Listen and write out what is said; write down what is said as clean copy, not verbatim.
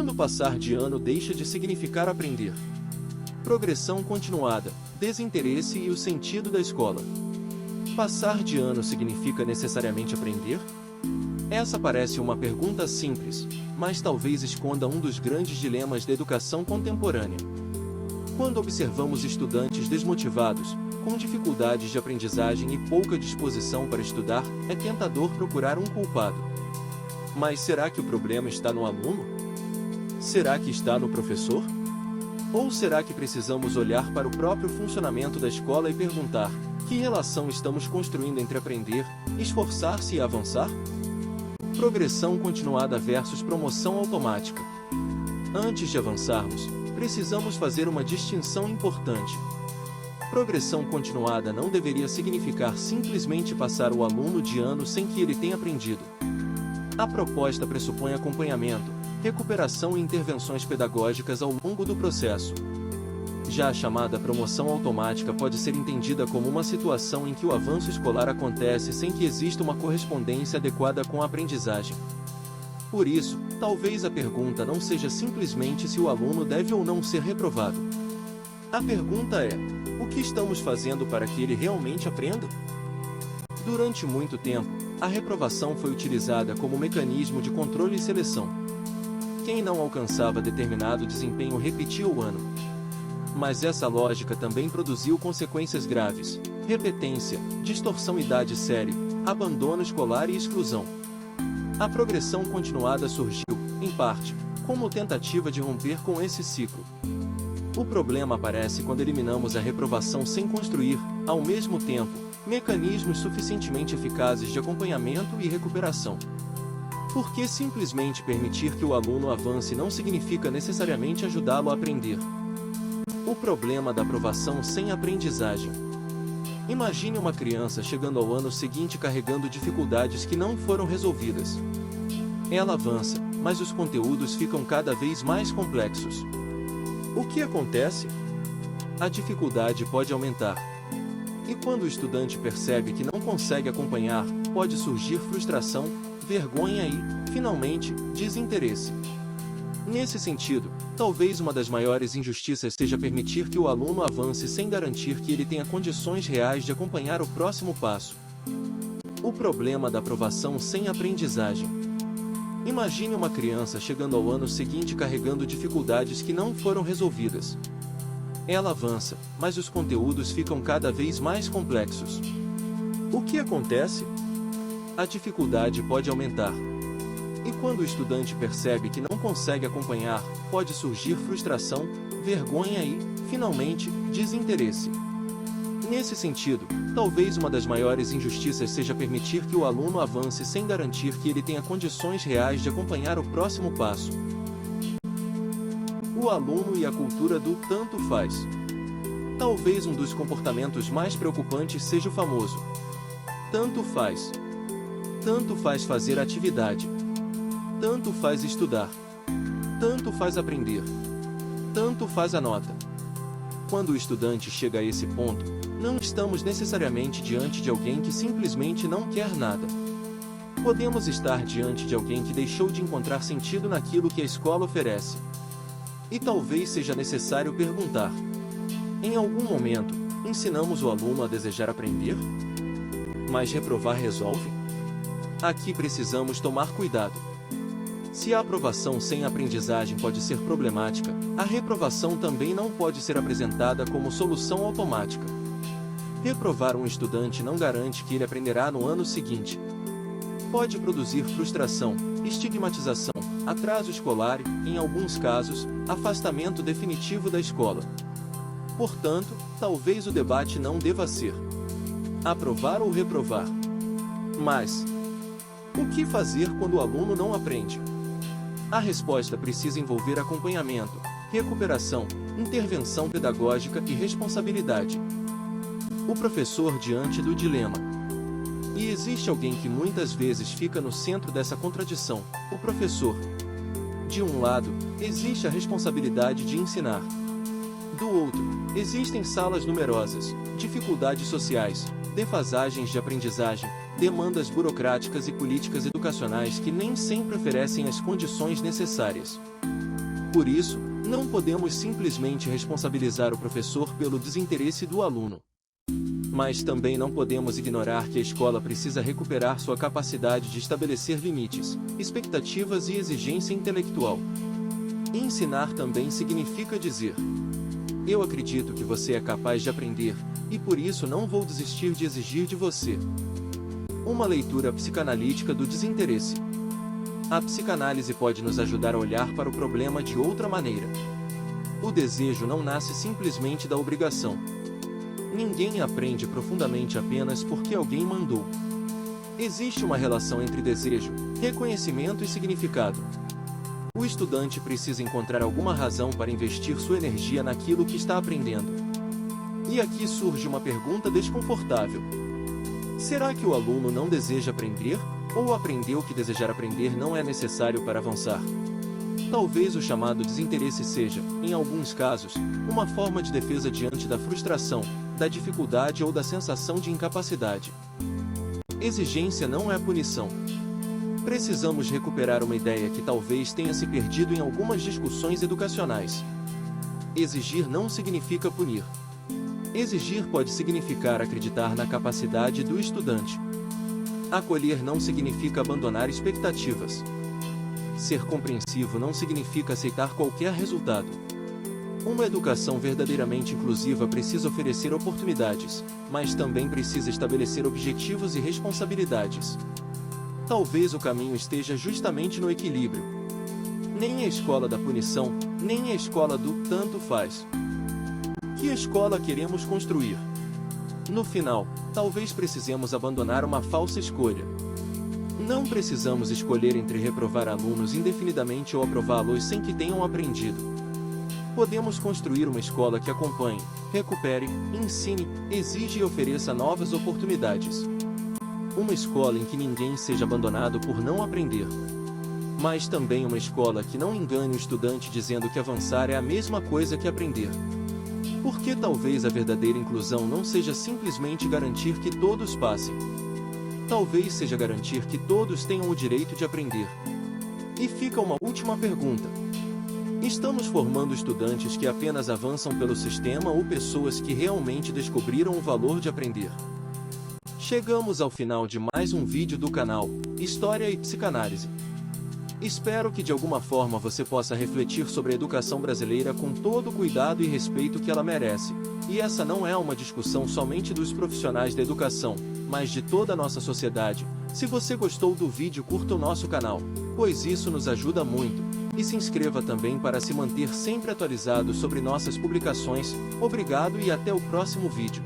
Quando passar de ano deixa de significar aprender. Progressão continuada, desinteresse e o sentido da escola. Passar de ano significa necessariamente aprender? Essa parece uma pergunta simples, mas talvez esconda um dos grandes dilemas da educação contemporânea. Quando observamos estudantes desmotivados, com dificuldades de aprendizagem e pouca disposição para estudar, é tentador procurar um culpado. Mas será que o problema está no aluno? Será que está no professor? Ou será que precisamos olhar para o próprio funcionamento da escola e perguntar: que relação estamos construindo entre aprender, esforçar-se e avançar? Progressão continuada versus promoção automática. Antes de avançarmos, precisamos fazer uma distinção importante. Progressão continuada não deveria significar simplesmente passar o aluno de ano sem que ele tenha aprendido. A proposta pressupõe acompanhamento, recuperação e intervenções pedagógicas ao longo do processo. Já a chamada promoção automática pode ser entendida como uma situação em que o avanço escolar acontece sem que exista uma correspondência adequada com a aprendizagem. Por isso, talvez a pergunta não seja simplesmente se o aluno deve ou não ser reprovado. A pergunta é: o que estamos fazendo para que ele realmente aprenda? Durante muito tempo, a reprovação foi utilizada como mecanismo de controle e seleção. Quem não alcançava determinado desempenho repetia o ano. Mas essa lógica também produziu consequências graves: repetência, distorção idade série, abandono escolar e exclusão. A progressão continuada surgiu, em parte, como tentativa de romper com esse ciclo. O problema aparece quando eliminamos a reprovação sem construir, ao mesmo tempo, mecanismos suficientemente eficazes de acompanhamento e recuperação. Porque simplesmente permitir que o aluno avance não significa necessariamente ajudá-lo a aprender. O problema da aprovação sem aprendizagem. Imagine uma criança chegando ao ano seguinte carregando dificuldades que não foram resolvidas. Ela avança, mas os conteúdos ficam cada vez mais complexos. O que acontece? A dificuldade pode aumentar. E quando o estudante percebe que não consegue acompanhar, pode surgir frustração, vergonha e, finalmente, desinteresse. Nesse sentido, talvez uma das maiores injustiças seja permitir que o aluno avance sem garantir que ele tenha condições reais de acompanhar o próximo passo. O problema da aprovação sem aprendizagem. Imagine uma criança chegando ao ano seguinte carregando dificuldades que não foram resolvidas. Ela avança, mas os conteúdos ficam cada vez mais complexos. O que acontece? A dificuldade pode aumentar. E quando o estudante percebe que não consegue acompanhar, pode surgir frustração, vergonha e, finalmente, desinteresse. Nesse sentido, talvez uma das maiores injustiças seja permitir que o aluno avance sem garantir que ele tenha condições reais de acompanhar o próximo passo. O aluno e a cultura do tanto faz. Talvez um dos comportamentos mais preocupantes seja o famoso tanto faz. Tanto faz fazer atividade. Tanto faz estudar. Tanto faz aprender. Tanto faz a nota. Quando o estudante chega a esse ponto, não estamos necessariamente diante de alguém que simplesmente não quer nada. Podemos estar diante de alguém que deixou de encontrar sentido naquilo que a escola oferece. E talvez seja necessário perguntar: em algum momento, ensinamos o aluno a desejar aprender? Mas reprovar resolve? Aqui precisamos tomar cuidado. Se a aprovação sem aprendizagem pode ser problemática, a reprovação também não pode ser apresentada como solução automática. Reprovar um estudante não garante que ele aprenderá no ano seguinte. Pode produzir frustração, estigmatização, atraso escolar e, em alguns casos, afastamento definitivo da escola. Portanto, talvez o debate não deva ser aprovar ou reprovar. Mas, o que fazer quando o aluno não aprende? A resposta precisa envolver acompanhamento, recuperação, intervenção pedagógica e responsabilidade. O professor diante do dilema. E existe alguém que muitas vezes fica no centro dessa contradição: o professor. De um lado, existe a responsabilidade de ensinar. Do outro, existem salas numerosas, dificuldades sociais, defasagens de aprendizagem, demandas burocráticas e políticas educacionais que nem sempre oferecem as condições necessárias. Por isso, não podemos simplesmente responsabilizar o professor pelo desinteresse do aluno. Mas também não podemos ignorar que a escola precisa recuperar sua capacidade de estabelecer limites, expectativas e exigência intelectual. Ensinar também significa dizer: eu acredito que você é capaz de aprender, e por isso não vou desistir de exigir de você. Uma leitura psicanalítica do desinteresse. A psicanálise pode nos ajudar a olhar para o problema de outra maneira. O desejo não nasce simplesmente da obrigação. Ninguém aprende profundamente apenas porque alguém mandou. Existe uma relação entre desejo, reconhecimento e significado. O estudante precisa encontrar alguma razão para investir sua energia naquilo que está aprendendo. E aqui surge uma pergunta desconfortável. Será que o aluno não deseja aprender? Ou aprendeu que desejar aprender não é necessário para avançar? Talvez o chamado desinteresse seja, em alguns casos, uma forma de defesa diante da frustração, da dificuldade ou da sensação de incapacidade. Exigência não é punição. Precisamos recuperar uma ideia que talvez tenha se perdido em algumas discussões educacionais. Exigir não significa punir. Exigir pode significar acreditar na capacidade do estudante. Acolher não significa abandonar expectativas. Ser compreensivo não significa aceitar qualquer resultado. Uma educação verdadeiramente inclusiva precisa oferecer oportunidades, mas também precisa estabelecer objetivos e responsabilidades. Talvez o caminho esteja justamente no equilíbrio. Nem a escola da punição, nem a escola do tanto faz. Que escola queremos construir? No final, talvez precisemos abandonar uma falsa escolha. Não precisamos escolher entre reprovar alunos indefinidamente ou aprová-los sem que tenham aprendido. Podemos construir uma escola que acompanhe, recupere, ensine, exige e ofereça novas oportunidades. Uma escola em que ninguém seja abandonado por não aprender. Mas também uma escola que não engane o estudante dizendo que avançar é a mesma coisa que aprender. Porque talvez a verdadeira inclusão não seja simplesmente garantir que todos passem. Talvez seja garantir que todos tenham o direito de aprender. E fica uma última pergunta. Estamos formando estudantes que apenas avançam pelo sistema ou pessoas que realmente descobriram o valor de aprender? Chegamos ao final de mais um vídeo do canal História e Psicanálise. Espero que de alguma forma você possa refletir sobre a educação brasileira com todo o cuidado e respeito que ela merece. E essa não é uma discussão somente dos profissionais da educação, mas de toda a nossa sociedade. Se você gostou do vídeo, curta o nosso canal, pois isso nos ajuda muito. E se inscreva também para se manter sempre atualizado sobre nossas publicações. Obrigado e até o próximo vídeo.